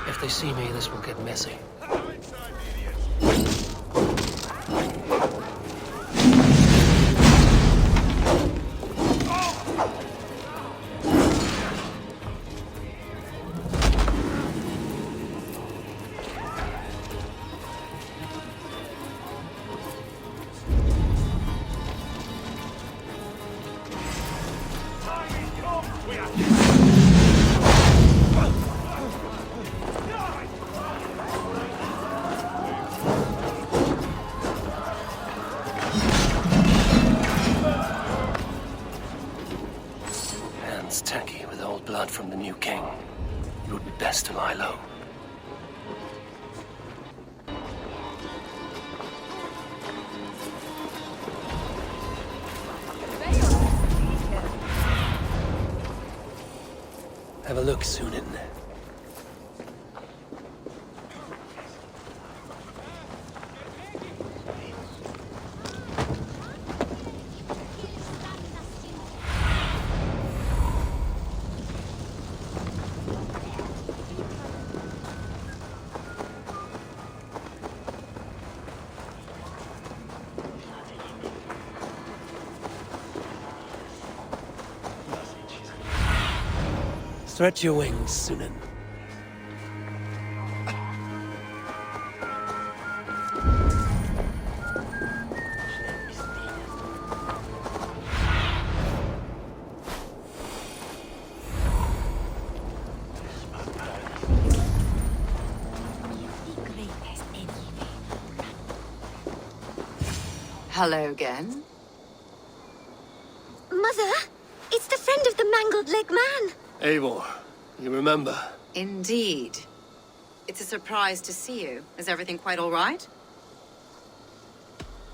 If they see me, this will get messy. Tacky with old blood from the new king. It would be best to lie low. Have a look, Sunan. Stretch your wings, Sunan. Hello again. Mother, it's the friend of the mangled leg man. Eivor, you remember? Indeed. It's a surprise to see you. Is everything quite all right?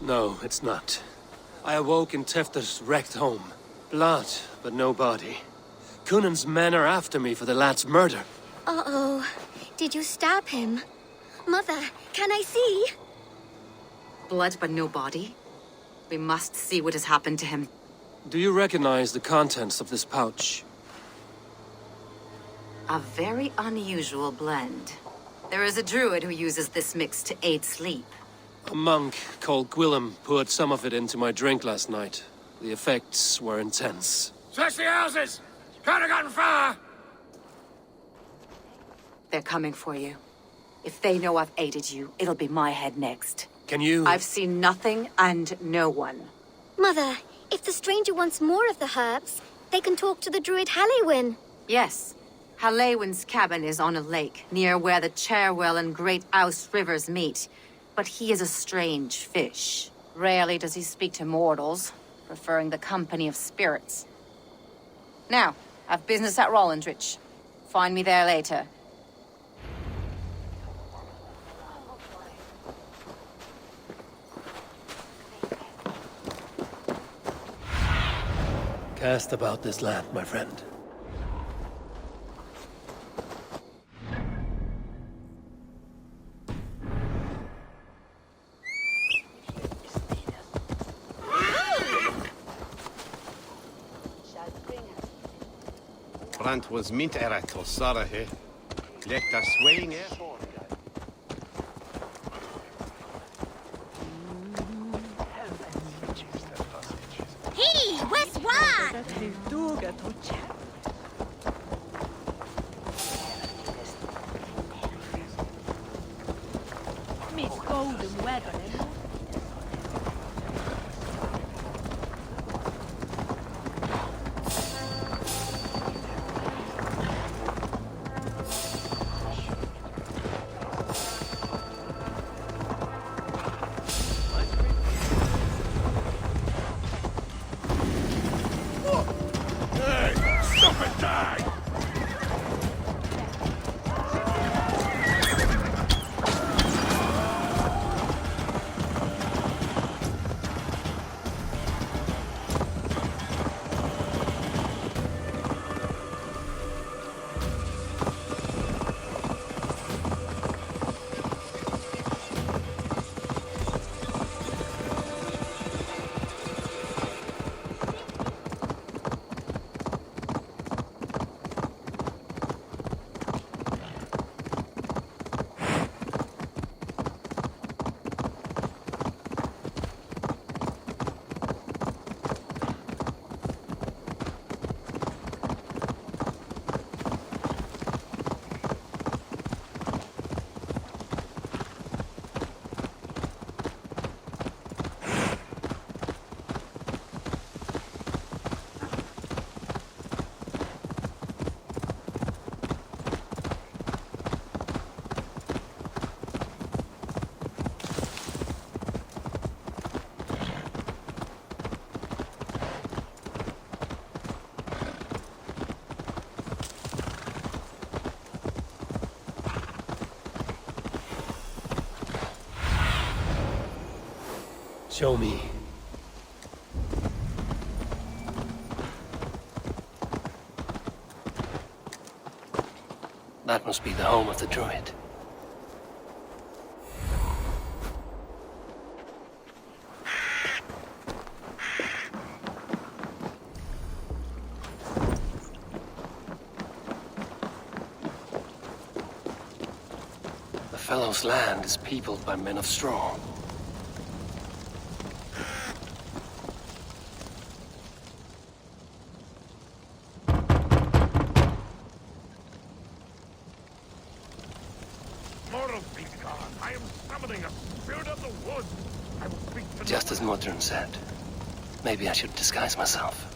No, it's not. I awoke in Tefter's wrecked home. Blood, but no body. Cunan's men are after me for the lad's murder. Uh-oh. Did you stab him? Mother, can I see? Blood but no body? We must see what has happened to him. Do you recognize the contents of this pouch? A very unusual blend. There is a druid who uses this mix to aid sleep. A monk called Gwillem poured some of it into my drink last night. The effects were intense. Search the houses! Can't have gotten far! They're coming for you. If they know I've aided you, it'll be my head next. Can you... I've seen nothing and no one. Mother, if the stranger wants more of the herbs, they can talk to the druid Halewyn. Yes. Halewyn's cabin is on a lake, near where the Cherwell and Great Ouse rivers meet. But he is a strange fish. Rarely does he speak to mortals, preferring the company of spirits. Now, I've business at Rollindrich. Find me there later. Cast about this land, my friend. Brant was mint erat or Sarah here. Let us swing here. Hey, where's Juan? Miss Golden Weather. Show me. That must be the home of the druid. The fellow's land is peopled by men of straw. I am summoning a spirit of the woods. I will speak to Just as Modron said. Maybe I should disguise myself.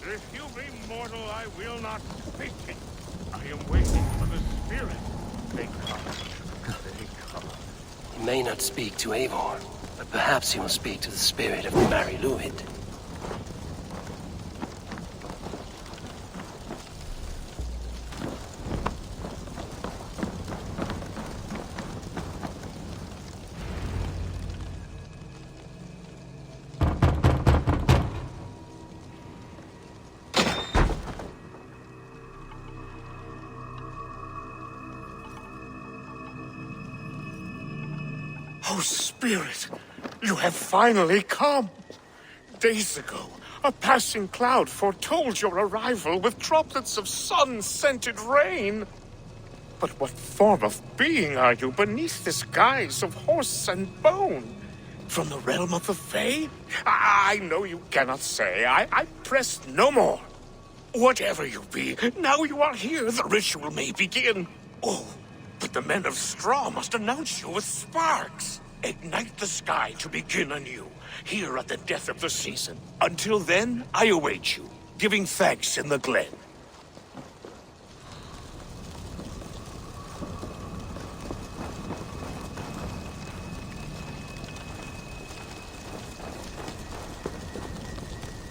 If you be mortal, I will not speak it. I am waiting for the spirit. They come. They come. He may not speak to Eivor, but perhaps he will speak to the spirit of Mary Luid. Oh, Spirit, you have finally come. Days ago, a passing cloud foretold your arrival with droplets of sun-scented rain. But what form of being are you beneath this guise of horse and bone? From the realm of the Fae? I know you cannot say. I press no more. Whatever you be, now you are here, the ritual may begin. Oh, but the men of straw must announce you with sparks. Ignite the sky to begin anew, here at the death of the season. Until then, I await you, giving thanks in the glen.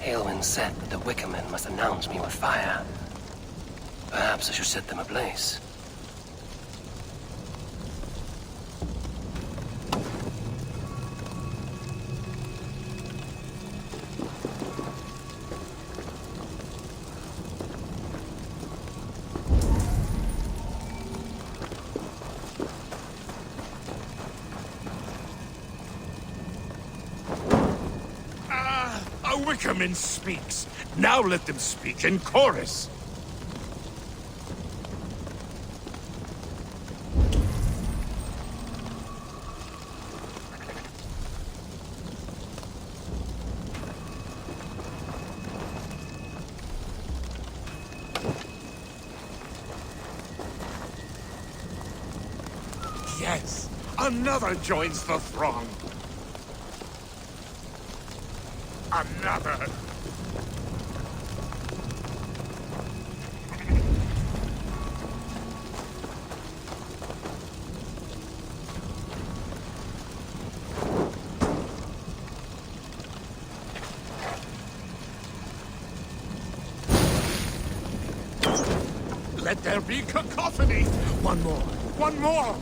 Aelwyn said that the Wickermen must announce me with fire. Perhaps I should set them ablaze. Wickerman speaks. Now let them speak in chorus. Yes, another joins the throng. Another. Let there be cacophony. One more. One more.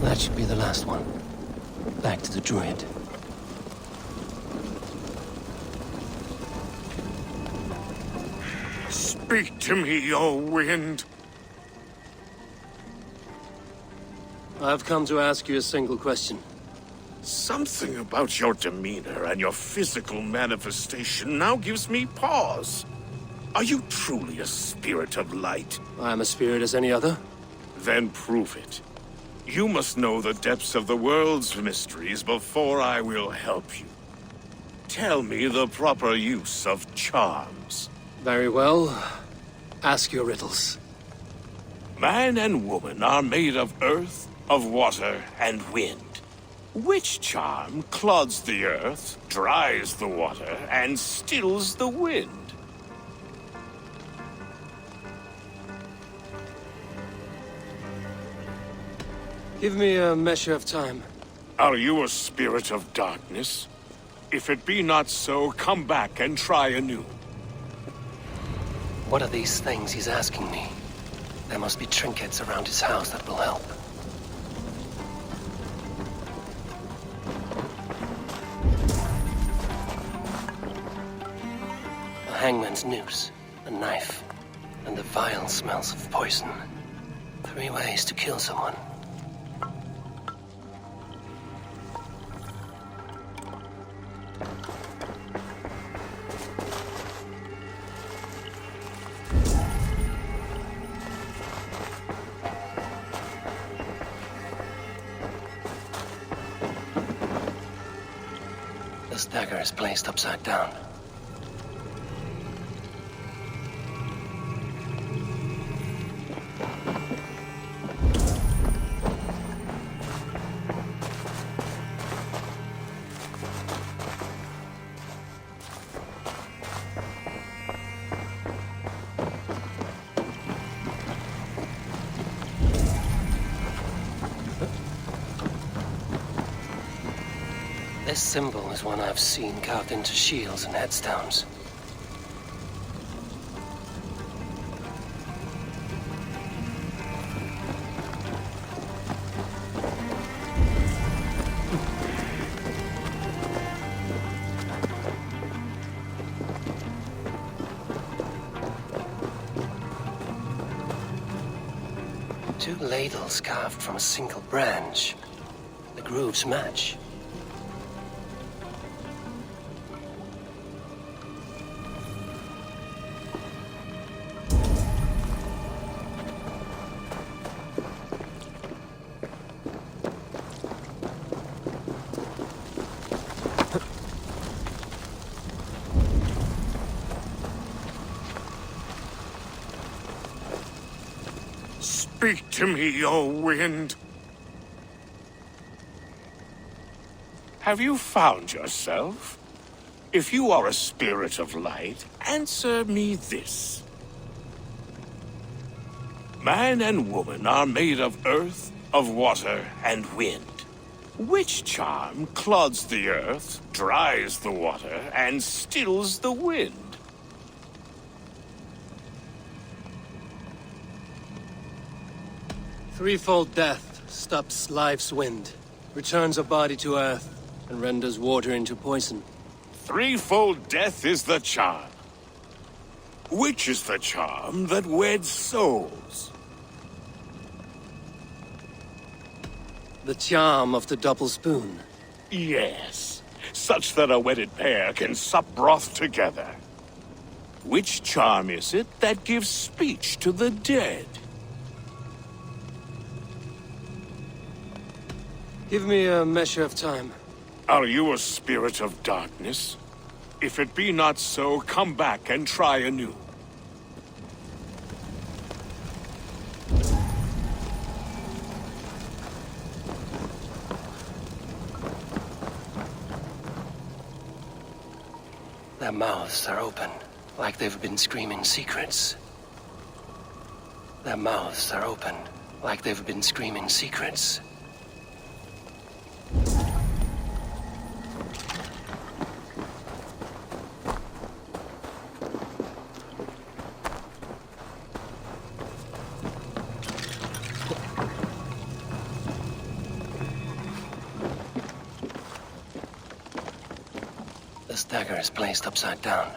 That should be the last one. Back to the druid. Speak to me, O wind. I've come to ask you a single question. Something about your demeanor and your physical manifestation now gives me pause. Are you truly a spirit of light? I am a spirit as any other. Then prove it. You must know the depths of the world's mysteries before I will help you. Tell me the proper use of charms. Very well. Ask your riddles. Man and woman are made of earth, of water, and wind. Which charm clods the earth, dries the water, and stills the wind? Give me a measure of time. Are you a spirit of darkness? If it be not so, come back and try anew. What are these things he's asking me? There must be trinkets around his house that will help. A hangman's noose, a knife, and the vile smells of poison. 3 ways to kill someone. This dagger is placed upside down. This symbol is one I've seen carved into shields and headstones. Two ladles carved from a single branch. The grooves match. Speak to me, O wind. Have you found yourself? If you are a spirit of light, answer me this. Man and woman are made of earth, of water, and wind. Which charm clods the earth, dries the water, and stills the wind? Threefold death stops life's wind, returns a body to earth, and renders water into poison. Threefold death is the charm. Which is the charm that weds souls? The charm of the double spoon. Yes, such that a wedded pair can sup broth together. Which charm is it that gives speech to the dead? Give me a measure of time. Are you a spirit of darkness? If it be not so, come back and try anew. Their mouths are open, like they've been screaming secrets. Their mouths are open, like they've been screaming secrets. This dagger is placed upside down.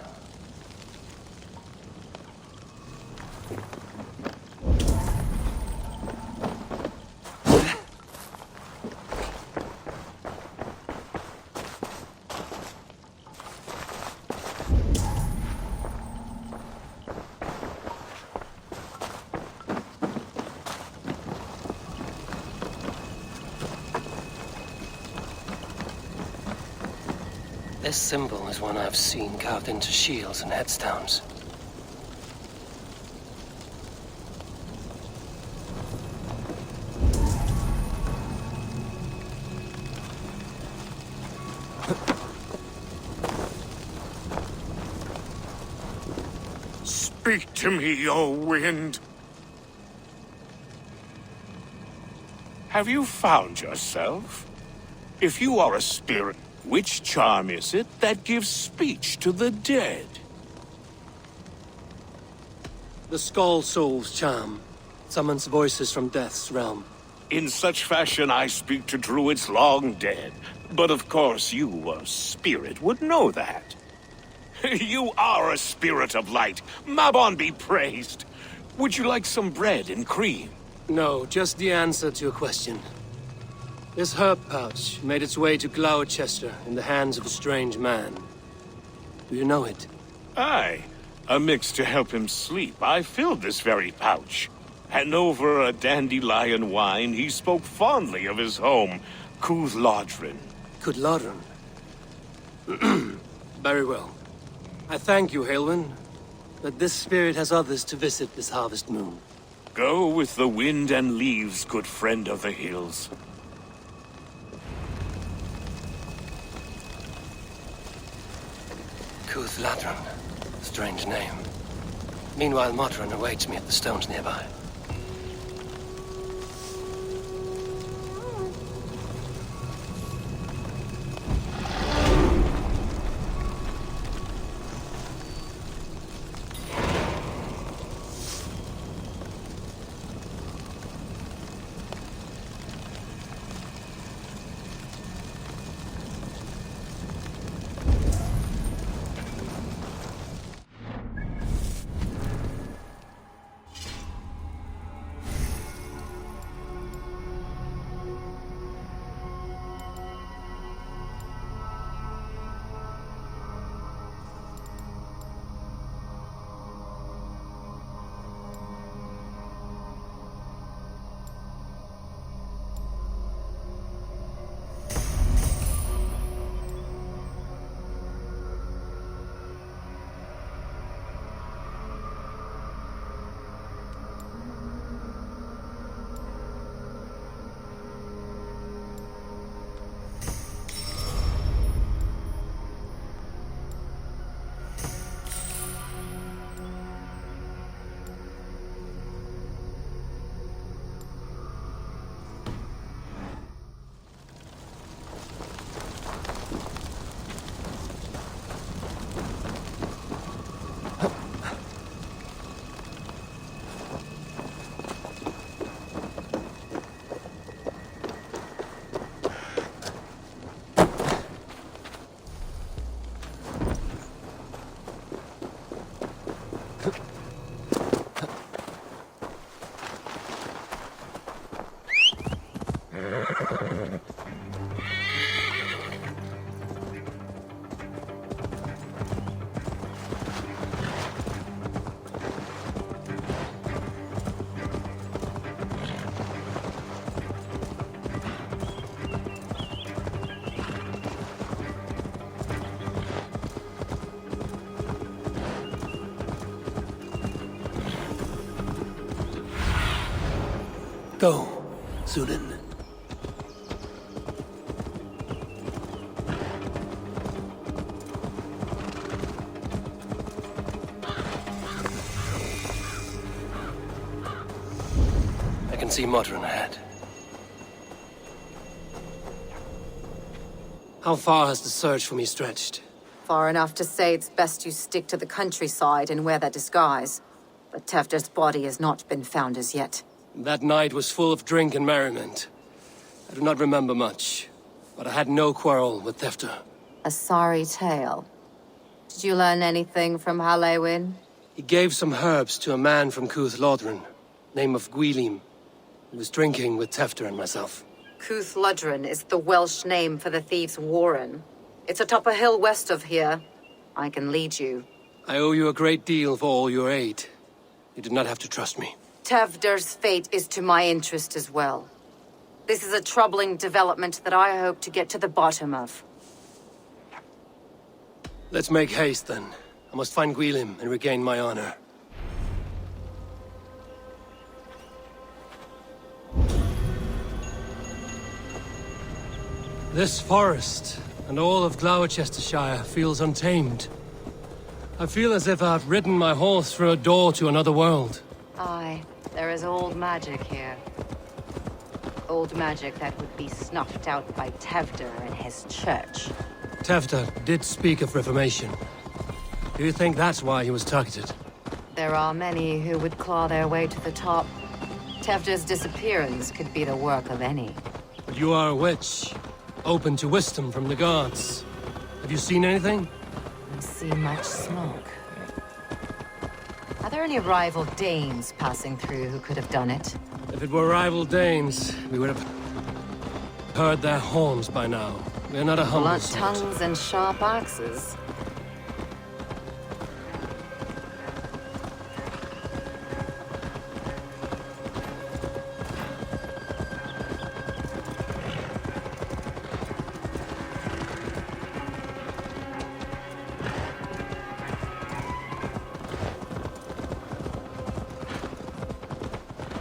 This symbol is one I've seen carved into shields and headstones. Speak to me, O wind. Have you found yourself? If you are a spirit, which charm is it that gives speech to the dead? The Skull Soul's charm summons voices from Death's realm. In such fashion I speak to druids long dead. But of course you, a spirit, would know that. You are a spirit of light. Mabon be praised. Would you like some bread and cream? No, just the answer to a question. This herb pouch made its way to Gloucester in the hands of a strange man. Do you know it? Aye. A mix to help him sleep. I filled this very pouch. And over a dandelion wine, he spoke fondly of his home, Cooth-Lodrin. Cooth-Lodrin? Very well. I thank you, Halwyn, but this spirit has others to visit this harvest moon. Go with the wind and leaves, good friend of the hills. Cooth-Lodrin. Strange name. Meanwhile, Modron awaits me at the stones nearby. Go, Zulin. I can see Modron ahead. How far has the search for me stretched? Far enough to say it's best you stick to the countryside and wear that disguise. But Tefder's body has not been found as yet. That night was full of drink and merriment. I do not remember much, but I had no quarrel with Tefter. A sorry tale. Did you learn anything from Halewin? He gave some herbs to a man from Cooth-Lodrin, name of Gwylim. He was drinking with Tefter and myself. Cooth-Lodrin is the Welsh name for the thieves' warren. It's atop a hill west of here. I can lead you. I owe you a great deal for all your aid. You did not have to trust me. Tefder's fate is to my interest as well. This is a troubling development that I hope to get to the bottom of. Let's make haste, then. I must find Gwilym and regain my honor. This forest, and all of Gloucestershire, feels untamed. I feel as if I've ridden my horse through a door to another world. Aye, there is old magic here. Old magic that would be snuffed out by Tevder and his church. Tevder did speak of reformation. Do you think that's why he was targeted? There are many who would claw their way to the top. Tevder's disappearance could be the work of any. But you are a witch, open to wisdom from the gods. Have you seen anything? I see much smoke. Are there any rival Danes passing through who could have done it? If it were rival Danes, we would have heard their horns by now. We are not a humble Blunt sort. tongues and sharp axes.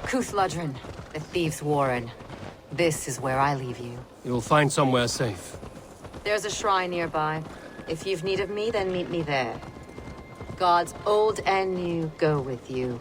Cúthludren, the Thieves' Warren. This is where I leave you. You'll find somewhere safe. There's a shrine nearby. If you've need of me, then meet me there. Gods old and new go with you.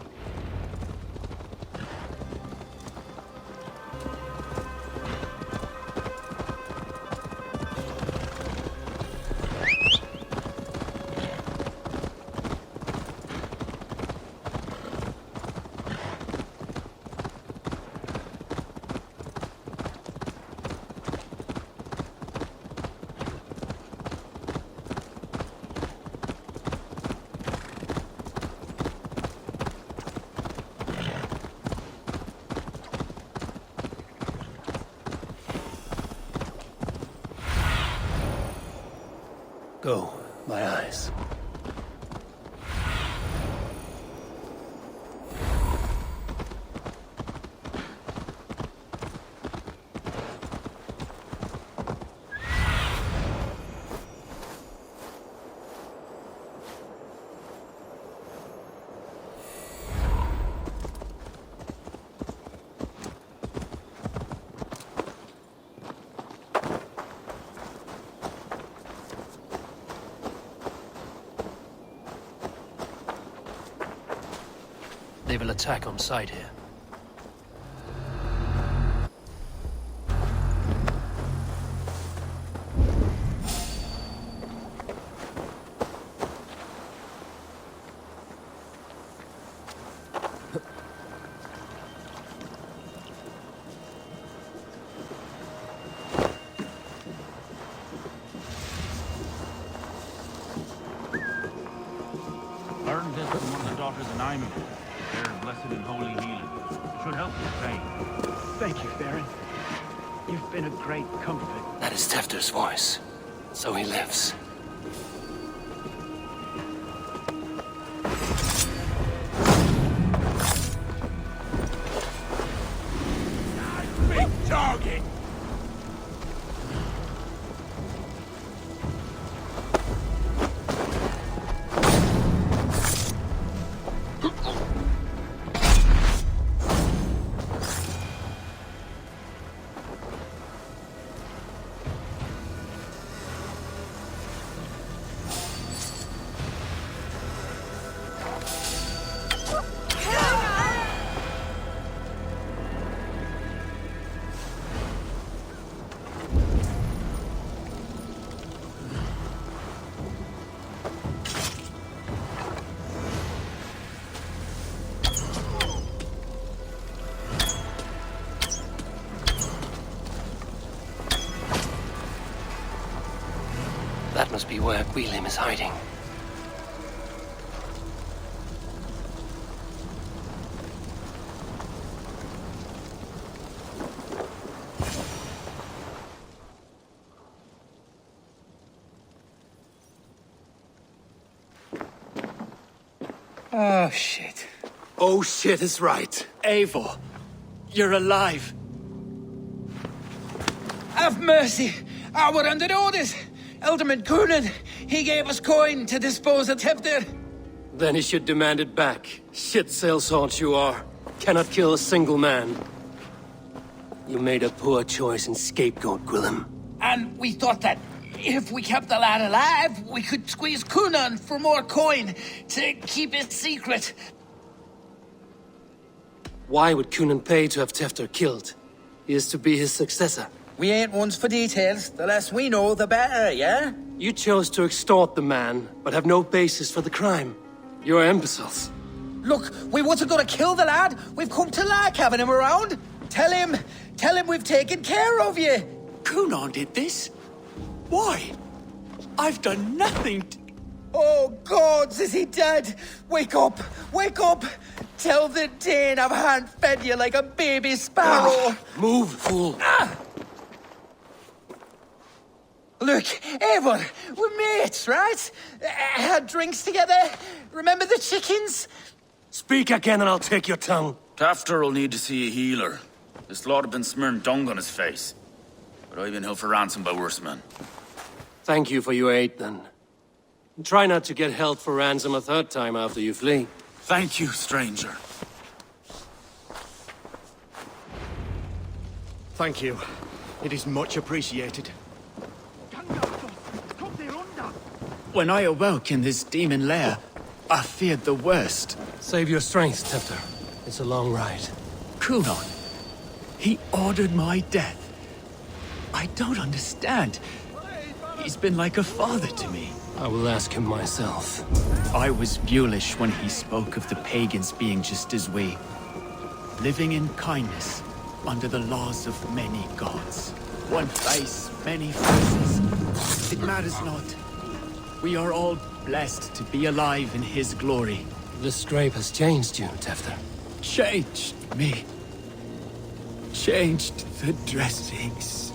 Go, my eyes. They will attack on sight here. Learned this from one of the daughters of Nyman. They're blessed and holy healing. Should help your pain. Thank you, Baron. You've been a great comfort. That is Tefter's voice. So he lives. Big target! That must be where Gwilym is hiding. Oh, shit. Oh shit is right. Eivor, you're alive. Have mercy. I were under orders. Alderman Coonan, he gave us coin to dispose of Tefter. Then he should demand it back. Shit sellsword you are. Cannot kill a single man. You made a poor choice in scapegoat, Gwillem. And we thought that if we kept the lad alive, we could squeeze Coonan for more coin to keep it secret. Why would Coonan pay to have Tefter killed? He is to be his successor. We ain't ones for details. The less we know, the better, yeah? You chose to extort the man, but have no basis for the crime. You're imbeciles. Look, we wasn't gonna kill the lad. We've come to like having him around. Tell him we've taken care of you. Coonan did this? Why? I've done nothing. Oh, gods, is he dead? Wake up! Wake up! Tell the Dane I've hand-fed you like a baby sparrow. Move, fool. Look, Eivor, we're mates, right? Had drinks together. Remember the chickens? Speak again and I'll take your tongue. Tafter will need to see a healer. This lot have been smearing dung on his face. But I've been held for ransom by worse men. Thank you for your aid, then. Try not to get held for ransom a third time after you flee. Thank you, stranger. Thank you. It is much appreciated. When I awoke in this demon lair, I feared the worst. Save your strength, Tefter. It's a long ride. Coonan, he ordered my death. I don't understand. He's been like a father to me. I will ask him myself. I was mulish when he spoke of the pagans being just as we. Living in kindness, under the laws of many gods. One face, many faces. It matters not. We are all blessed to be alive in his glory. This scrape has changed you, Tefter. Changed me. Changed the dressings.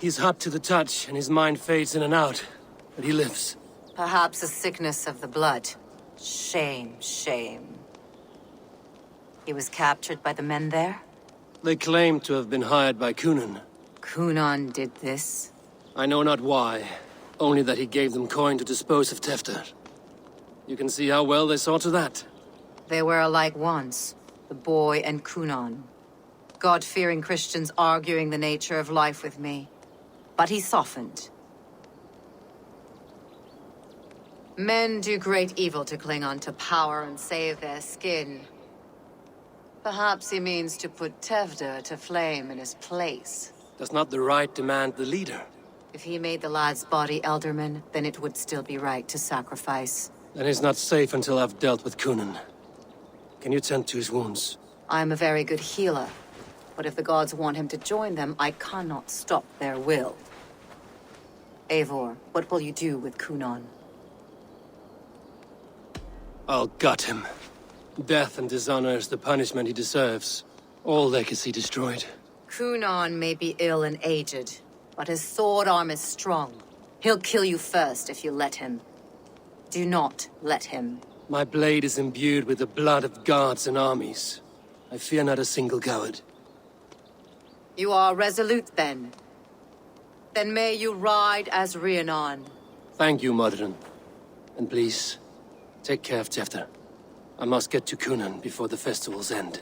He's hot to the touch, and his mind fades in and out. But he lives. Perhaps a sickness of the blood. Shame, shame. He was captured by the men there? They claim to have been hired by Coonan. Coonan did this? I know not why. Only that he gave them coin to dispose of Tefter. You can see how well they saw to that. They were alike once, the boy and Coonan. God-fearing Christians arguing the nature of life with me. But he softened. Men do great evil to cling on to power and save their skin. Perhaps he means to put Tefter to flame in his place. Does not the right demand the leader? If he made the lad's body Elderman, then it would still be right to sacrifice. Then he's not safe until I've dealt with Coonan. Can you tend to his wounds? I'm a very good healer. But if the gods want him to join them, I cannot stop their will. Eivor, what will you do with Coonan? I'll gut him. Death and dishonor is the punishment he deserves. All legacy destroyed. Coonan may be ill and aged, but his sword arm is strong. He'll kill you first if you let him. Do not let him. My blade is imbued with the blood of gods and armies. I fear not a single coward. You are resolute, then. Then may you ride as Rhiannon. Thank you, Modron. And please, take care of Tefter. I must get to Cunan before the festival's end.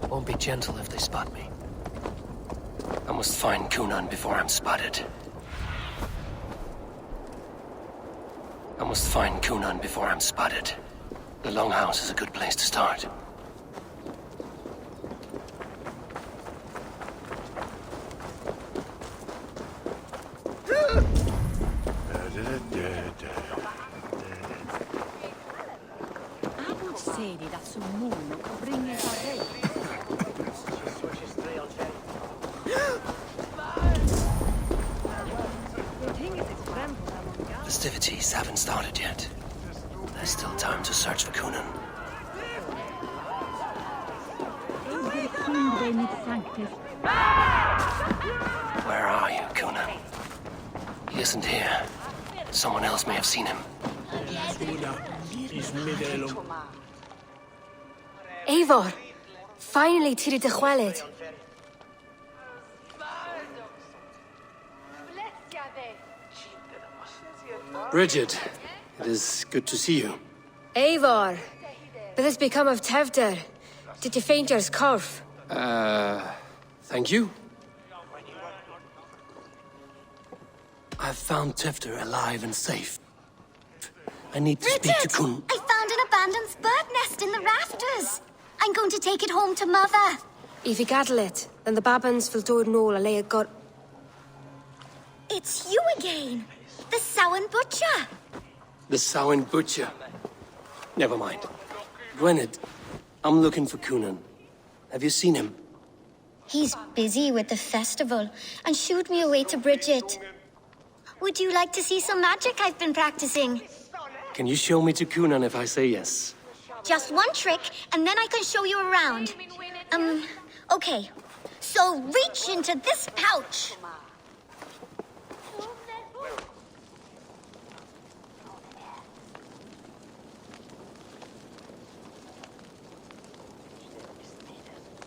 Won't be gentle if they spot me. I must find Cunan before I'm spotted. I must find Cunan before I'm spotted. The Longhouse is a good place to start. Festivities haven't started yet. There's still time to search for Cunan. Where are you, Cunan? He isn't here. Someone else may have seen him. Eivor, finally tiri de chwaled. Bridget, it is good to see you. Eivor, what has become of Tevder? Did you faint your scarf? Thank you. I've found Tefter alive and safe. I need to speak to Kun. I found an abandoned bird nest in the rafters. I'm going to take it home to Mother. If you gather it, then the Babans will do it all. I got. It's you again. The Samhain Butcher. The Samhain Butcher. Never mind. Gwynedd, I'm looking for Cunan. Have you seen him? He's busy with the festival and shooed me away to Bridget. Would you like to see some magic I've been practicing? Can you show me to Cunan if I say yes? Just one trick, and then I can show you around. Okay. So reach into this pouch.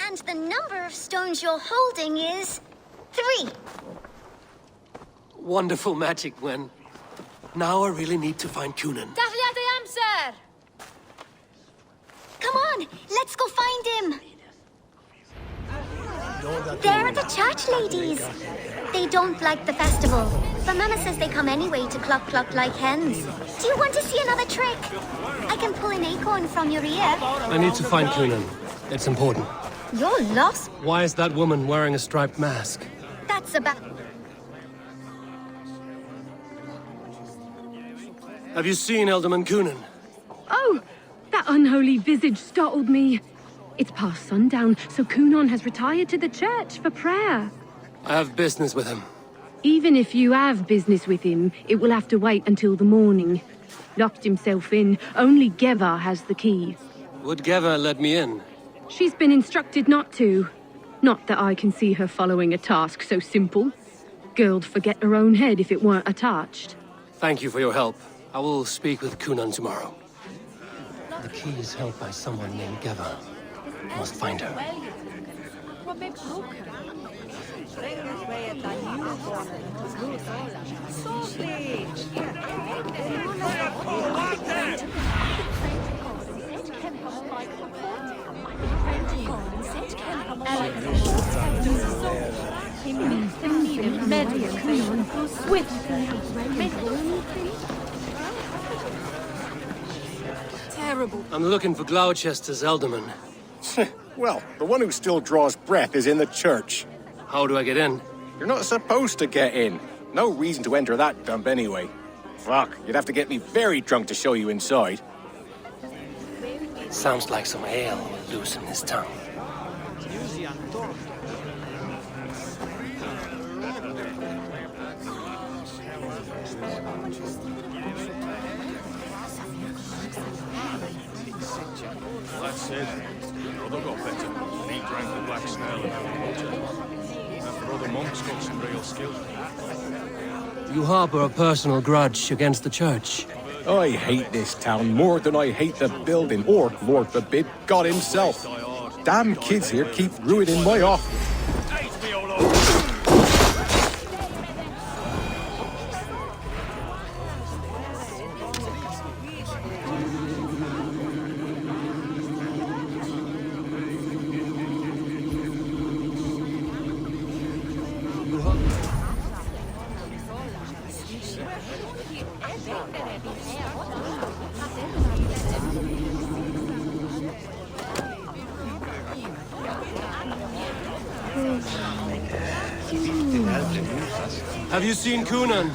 And the number of stones you're holding is 3. Wonderful magic, Gwen. Now I really need to find Cunan. Come on, let's go find him. There are the church ladies. They don't like the festival, but Mama says they come anyway to cluck cluck like hens. Do you want to see another trick? I can pull an acorn from your ear. I need to find Cunan. It's important. You're lost. Why is that woman wearing a striped mask? That's about... Have you seen Alderman Cunan? Oh, that unholy visage startled me. It's past sundown, so Cunan has retired to the church for prayer. I have business with him. Even if you have business with him, it will have to wait until the morning. Locked himself in. Only Geva has the key. Would Geva let me in? She's been instructed not to. Not that I can see her following a task so simple. Girl'd forget her own head if it weren't attached. Thank you for your help. I will speak with Cunan tomorrow. The key is held by someone named Geva. I must find her. Terrible. I'm looking for Gloucester's alderman. Well, the one who still draws breath is in the church. How do I get in? You're not supposed to get in. No reason to enter that dump anyway. Fuck, you'd have to get me very drunk to show you inside. Sounds like some ale will loosen his tongue. That said, your brother got better. He drank the black snail and the water. After other monks got some real skill. You harbor a personal grudge against the church. I hate this town more than I hate the building, or, Lord forbid, God himself. Damn kids here keep ruining my office. Hate me all over. Have you seen Coonan?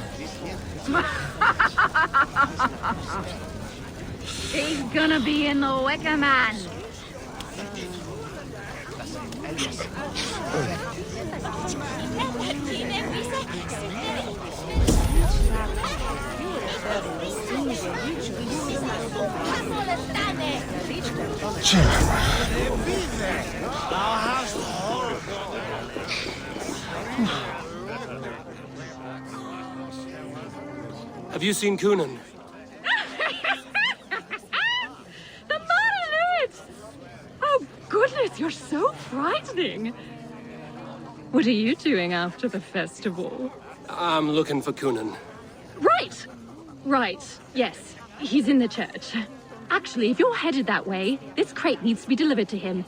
He's gonna be in the Wicker Man. Have you seen Coonan? The man in it! Oh, goodness, you're so frightening. What are you doing after the festival? I'm looking for Coonan. Right! Right, yes. He's in the church. Actually, if you're headed that way, this crate needs to be delivered to him.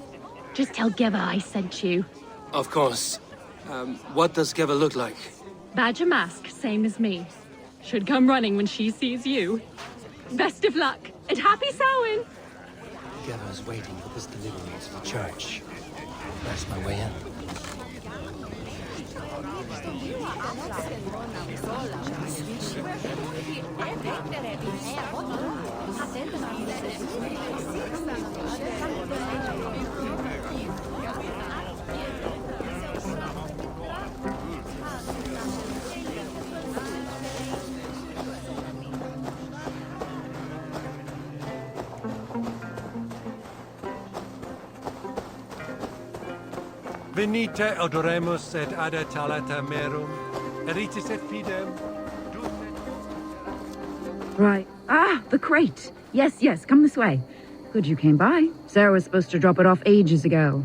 Just tell Geva I sent you. Of course. What does Geva look like? Badger mask, same as me. Should come running when she sees you. Best of luck, and happy Samhain! Geva's waiting for this delivery to the church. That's my way in. Venite odoremus et ada talata merum, eritis et fidem. Right. Ah, the crate. Yes, yes, come this way. Good you came by. Sarah was supposed to drop it off ages ago.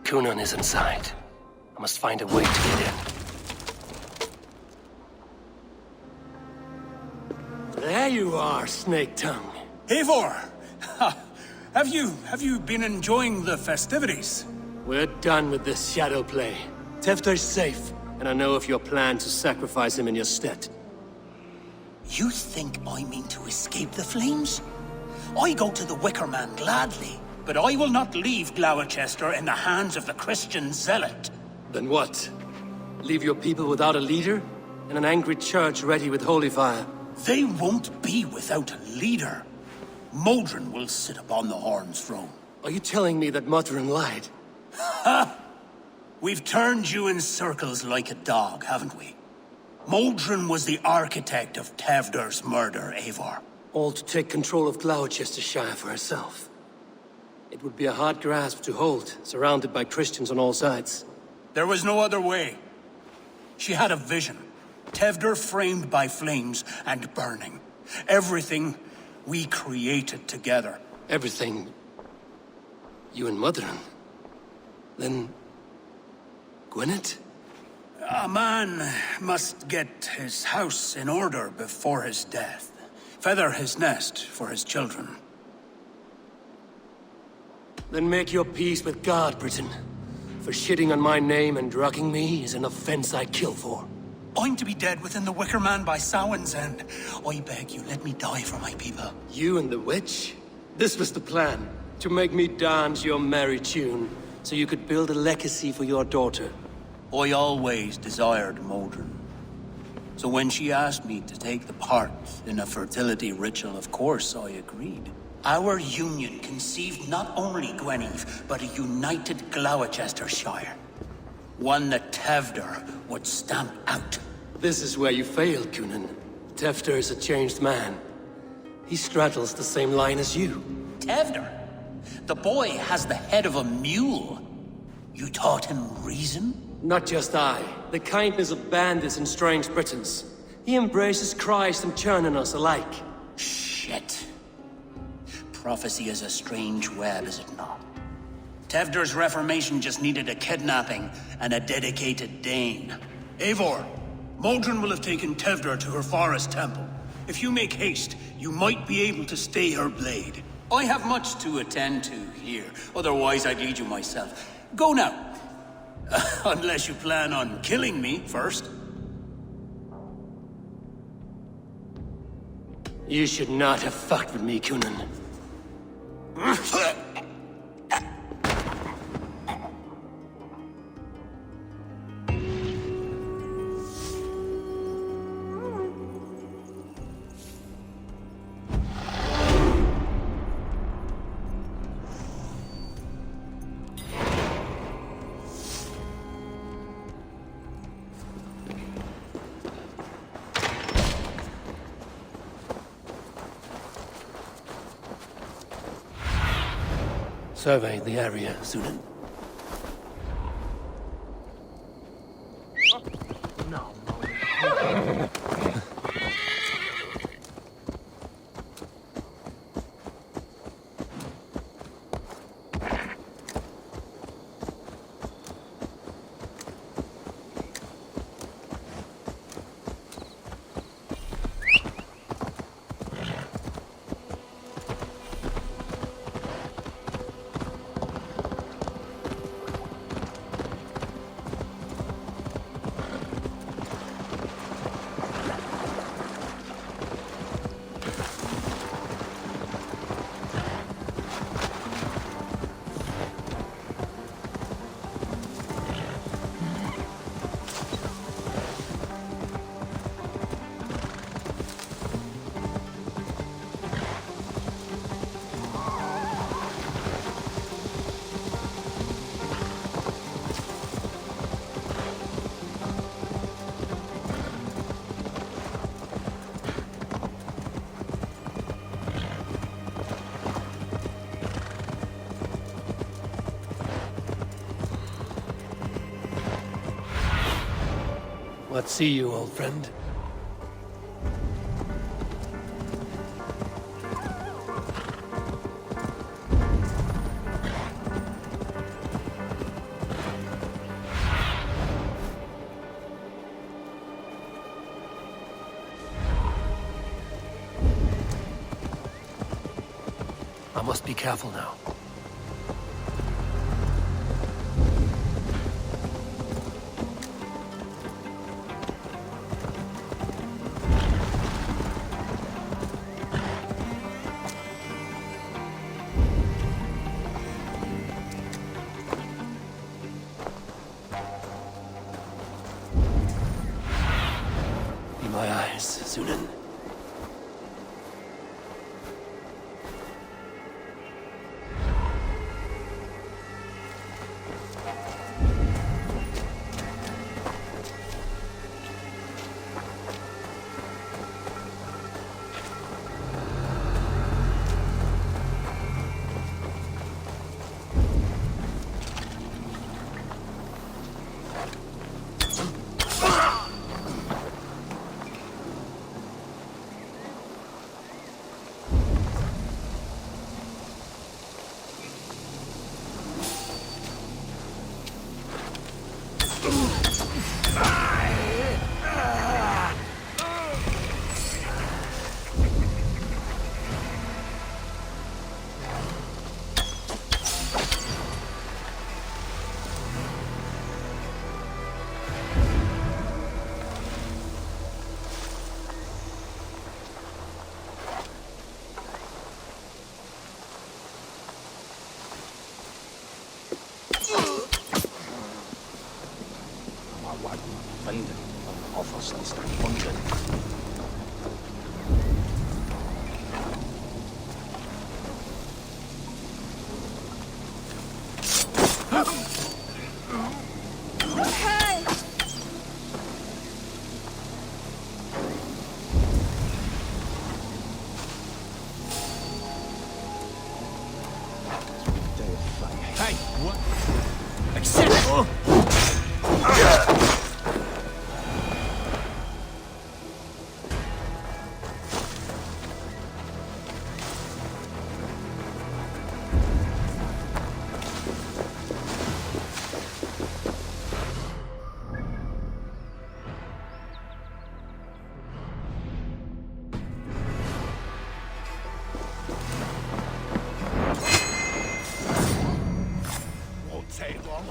Coonan is inside. I must find a way to get in. There you are, Snake Tongue. Eivor! Have you been enjoying the festivities? We're done with this shadow play. Tefter's safe, and I know of your plan to sacrifice him in your stead. You think I mean to escape the flames? I go to the Wicker Man gladly, but I will not leave Gloucester in the hands of the Christian zealot. Then what? Leave your people without a leader? And an angry church ready with holy fire? They won't be without a leader. Modron will sit upon the Horn's throne. Are you telling me that Modron lied? Ha! We've turned you in circles like a dog, haven't we? Modron was the architect of Tevder's murder, Eivor. All to take control of Gloucestershire for herself. It would be a hard grasp to hold, surrounded by Christians on all sides. There was no other way. She had a vision. Tevder framed by flames and burning. Everything we created together. Everything... you and Modron? Then... Gwynedd? A man must get his house in order before his death. Feather his nest for his children. Then make your peace with God, Britain. For shitting on my name and drugging me is an offense I'd kill for. I'm to be dead within the Wicker Man by Samhain's end. I beg you, let me die for my people. You and the witch? This was the plan. To make me dance your merry tune, so you could build a legacy for your daughter. I always desired Modron. So when she asked me to take the part in a fertility ritual, of course I agreed. Our union conceived not only Gweneve, but a united Gloucestershire. One that Tevder would stamp out. This is where you failed, Cunan. Tevder is a changed man. He straddles the same line as you. Tevder? The boy has the head of a mule. You taught him reason? Not just I. The kindness of bandits and strange Britons. He embraces Christ and churning us alike. Shit. Prophecy is a strange web, is it not? Tevder's reformation just needed a kidnapping and a dedicated Dane. Eivor, Modron will have taken Tevder to her forest temple. If you make haste, you might be able to stay her blade. I have much to attend to here, otherwise I'd lead you myself. Go now. Unless you plan on killing me first. You should not have fucked with me, Cunan. Survey the area, Sunan. What see you, old friend? I must be careful now. Be my eyes, Sunan. costs $100. Hey, what? Accept it! Won't take long.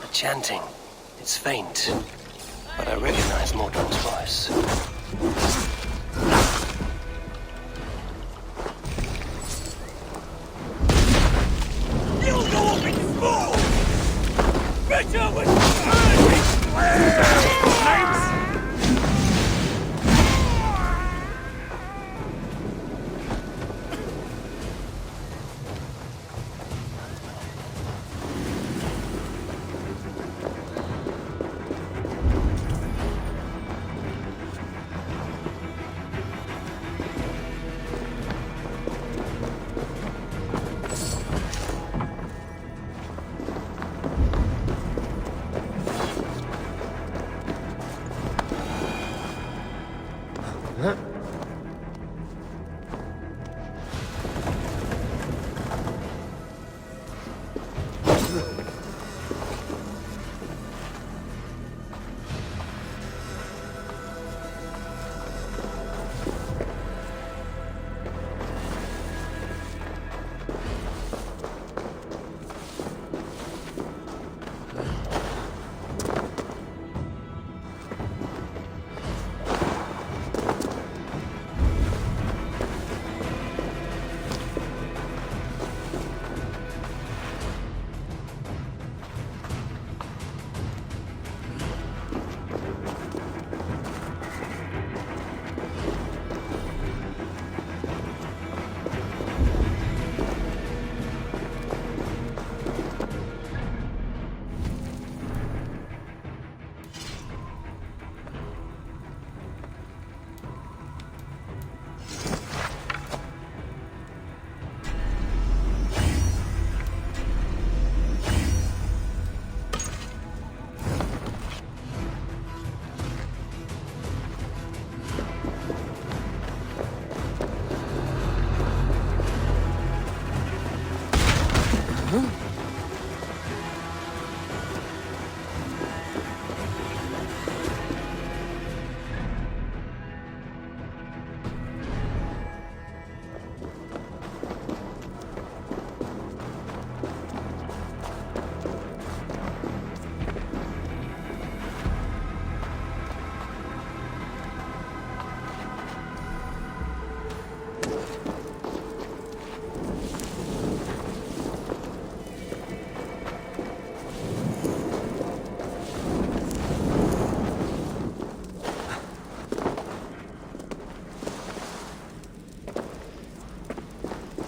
The chanting. It's faint, but I recognize Mordred's voice. You'll go up in smoke! Better with flames!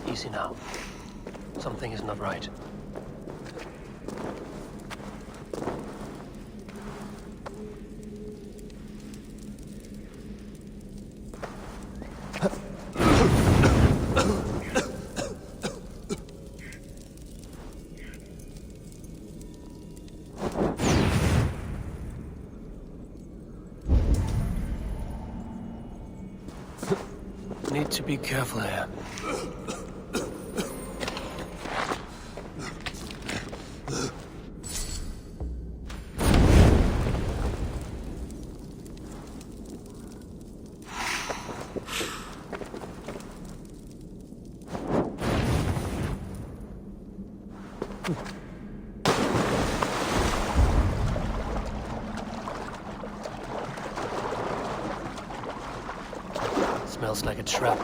Easy now. Something is not right. Need to be careful here. Smells like a trap.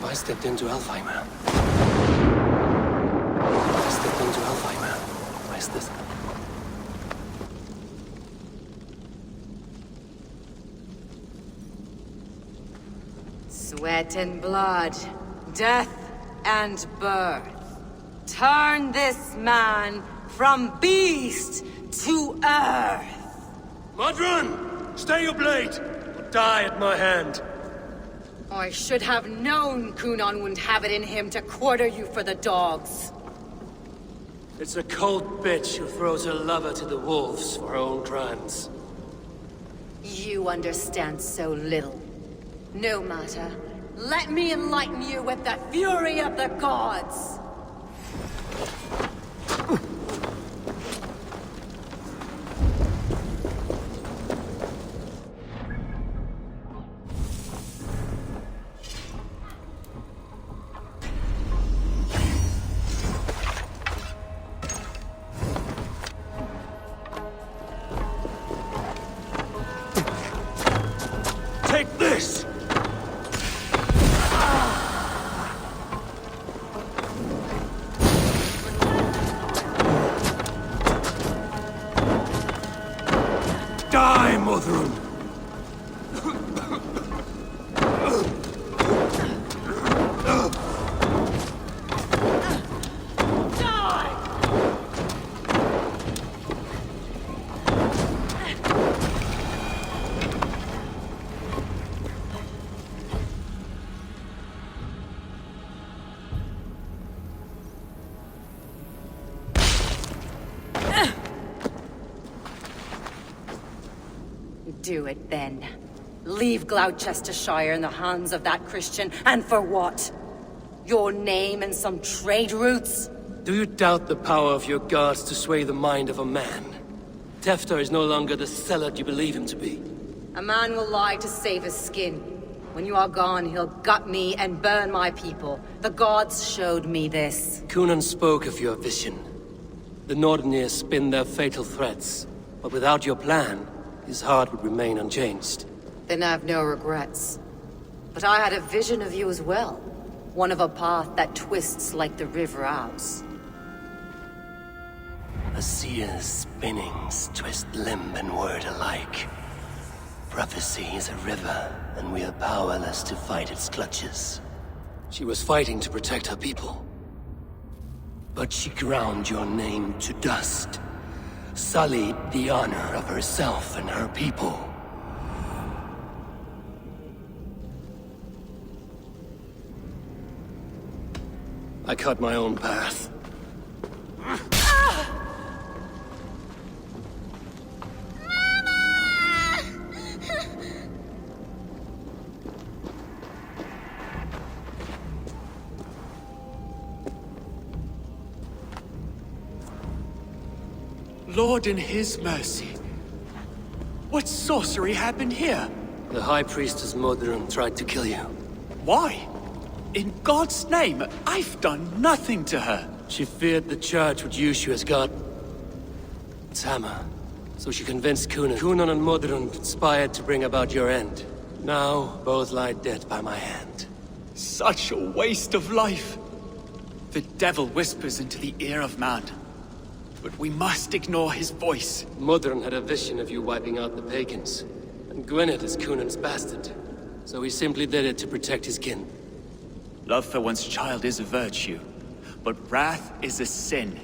I stepped into Alzheimer. I stepped into Alzheimer. Where's this? Sweat and blood, death and birth. Turn this man from beast to earth. Madron! Stay your blade! Or die at my hand. I should have known Kunan wouldn't have it in him to quarter you for the dogs. It's a cold bitch who throws her lover to the wolves for her own crimes. You understand so little. No matter. Let me enlighten you with the fury of the gods! Take this! Die, Modron! Do it then. Leave Gloucestershire in the hands of that Christian, and for what? Your name and some trade routes? Do you doubt the power of your gods to sway the mind of a man? Tefter is no longer the zealot you believe him to be. A man will lie to save his skin. When you are gone, he'll gut me and burn my people. The gods showed me this. Kunan spoke of your vision. The Nordenir spin their fatal threats, but without your plan, his heart would remain unchanged. Then I have no regrets. But I had a vision of you as well. One of a path that twists like the river Ouse. A seer's spinnings twist limb and word alike. Prophecy is a river, and we are powerless to fight its clutches. She was fighting to protect her people. But she ground your name to dust, sullied the honor of herself and her people. I cut my own path. Lord in his mercy. What sorcery happened here? The High Priestess Modron tried to kill you. Why? In God's name, I've done nothing to her. She feared the Church would use you as God's hammer. So she convinced Kunan. Kunan and Modron conspired to bring about your end. Now, both lie dead by my hand. Such a waste of life. The devil whispers into the ear of man. But we must ignore his voice. Modron had a vision of you wiping out the pagans. And Gwynedd is Kunan's bastard. So he simply did it to protect his kin. Love for one's child is a virtue, but wrath is a sin.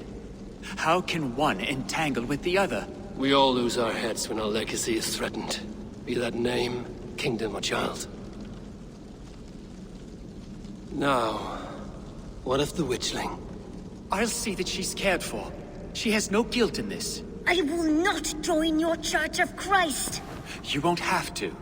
How can one entangle with the other? We all lose our heads when our legacy is threatened. Be that name, kingdom, or child. Now, what of the witchling? I'll see that she's cared for. She has no guilt in this. I will not join your Church of Christ. You won't have to.